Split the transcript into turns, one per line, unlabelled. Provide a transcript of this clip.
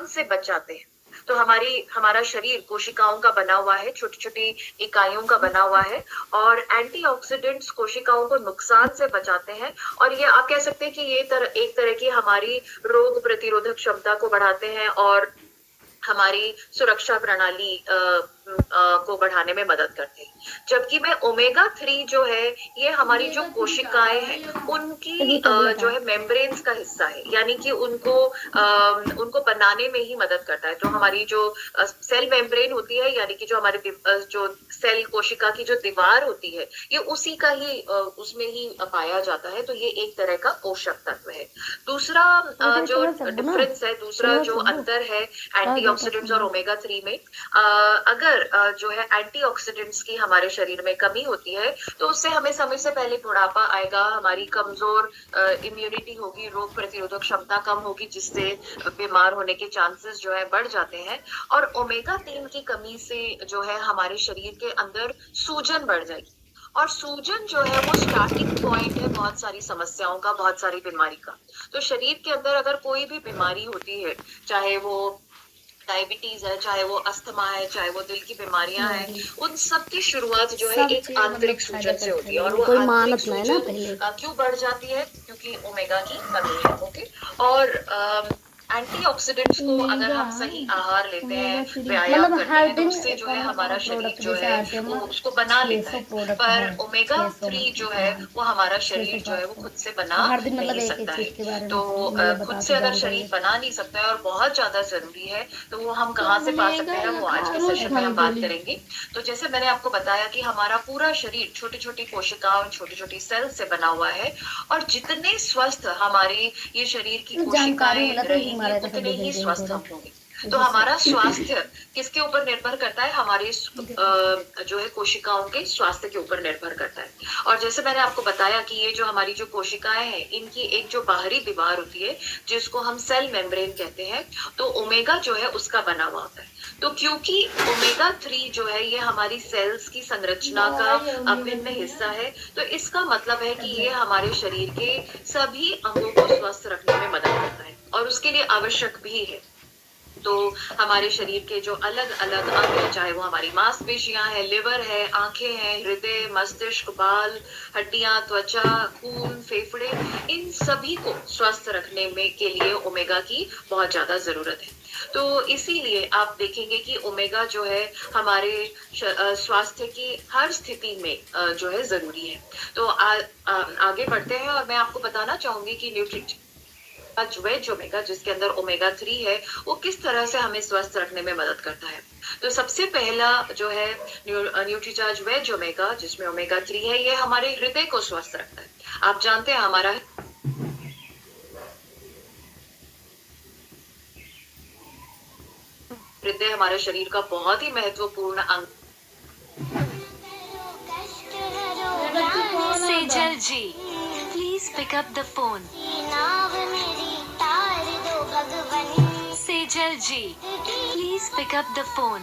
नुकसान से बचाते हैं। तो हमारा शरीर कोशिकाओं का बना हुआ है, छोटी-छोटी इकाइयों का बना हुआ है और एंटीऑक्सीडेंट्स कोशिकाओं को नुकसान से बचाते हैं और ये आप कह सकते हैं कि ये एक तरह की हमारी रोग प्रतिरोधक क्षमता को बढ़ाते हैं और हमारी सुरक्षा प्रणाली को बढ़ाने में मदद करते हैं। जबकि में ओमेगा 3 जो है ये हमारी जो कोशिकाएं हैं उनकी जो है मेम्ब्रेन्स का हिस्सा है, यानी कि उनको बनाने में ही मदद करता है। तो हमारी जो सेल मेम्ब्रेन होती है, यानी कि जो हमारे जो सेल कोशिका की जो दीवार होती है, ये उसी का ही उसमें ही पाया जाता है। तो ये एक तरह का पोषक तत्व है। दूसरा जो डिफरेंस है, दूसरा जो अंतर है एंटीऑक्सीडेंट्स और ओमेगा 3 में, अगर जो है एंटीऑक्सीडेंट्स की हमारे शरीर में कमी होती है तो उससे हमें समय से पहले बुढ़ापा आएगा, हमारी कमजोर इम्यूनिटी होगी, रोग प्रतिरोधक क्षमता कम होगी, जिससे बीमार होने के चांसेस जो है बढ़ जाते हैं। और ओमेगा 3 की कमी से जो है हमारे शरीर के अंदर सूजन बढ़ जाएगी और सूजन जो है वो स्टार्टिंग पॉइंट है बहुत सारी समस्याओं का, बहुत सारी बीमारी का। तो शरीर के अंदर अगर कोई भी बीमारी होती है, चाहे वो डायबिटीज है, चाहे वो अस्थमा है, चाहे वो दिल की बीमारियां हैं, उन सब की शुरुआत जो है एक आंतरिक सूजन से होती है। और वो आंतरिक सूजन क्यों बढ़ जाती है? क्योंकि ओमेगा की कमी है। ओके, और एंटीऑक्सीडेंट्स को अगर हम सही आहार लेते हैं, व्यायाम करते हैं, तो उससे जो है हमारा शरीर जो है वो उसको बना लेता है। पर ओमेगा 3 जो है वो हमारा शरीर जो है वो खुद से बना नहीं सकता है। तो खुद से अगर शरीर बना नहीं सकता है और बहुत ज्यादा जरूरी है, तो वो हम कहाँ से पा सकते हैं, वो आज के सेशन में हम बात करेंगे। तो जैसे मैंने आपको बताया कि हमारा पूरा शरीर छोटी छोटी कोशिकाओं, छोटी छोटी सेल से बना हुआ है और जितने स्वस्थ हमारे ये शरीर की कोशिकाएं रहेंगी उतने ही स्वस्थ हम होंगे। तो हमारा स्वास्थ्य किसके ऊपर निर्भर करता है? हमारे जो है कोशिकाओं के स्वास्थ्य के ऊपर निर्भर करता है। और जैसे मैंने आपको बताया कि ये जो हमारी जो कोशिकाएं हैं, इनकी एक जो बाहरी दीवार होती है जिसको हम सेल मेम्ब्रेन कहते हैं, तो ओमेगा जो है उसका बना हुआ होता है। तो क्योंकि ओमेगा 3 जो है ये हमारी सेल्स की संरचना का अभिन्न हिस्सा है, तो इसका मतलब है कि ये हमारे शरीर के सभी अंगों को स्वस्थ रखने में मदद करता है और उसके लिए आवश्यक भी है। तो हमारे शरीर के जो अलग अलग अंग है, चाहे वो हमारी मांसपेशियां है, लिवर है, आंखें हैं, हृदय, मस्तिष्क, बाल, हड्डियां, त्वचा, खून, फेफड़े, इन सभी को स्वस्थ रखने में के लिए ओमेगा की बहुत ज्यादा जरूरत है। तो इसीलिए आप देखेंगे कि ओमेगा जो है हमारे स्वास्थ्य की हर स्थिति में जो है जरूरी है। तो आगे बढ़ते हैं और मैं आपको बताना चाहूंगी कि वेज ओमेगा, जिसके अंदर ओमेगा 3 है, वो किस तरह से हमें स्वस्थ रखने में मदद करता है। तो सबसे पहला जो है न्यूट्रीचार्ज वेज ओमेगा, जिसमें ओमेगा 3 है, ये हमारे हृदय को स्वस्थ रखता है। आप जानते हैं हमारा हृदय हमारे शरीर का बहुत ही महत्वपूर्ण अंग।
Sejal ji, please pick up the phone. Sejal ji, please pick up the phone.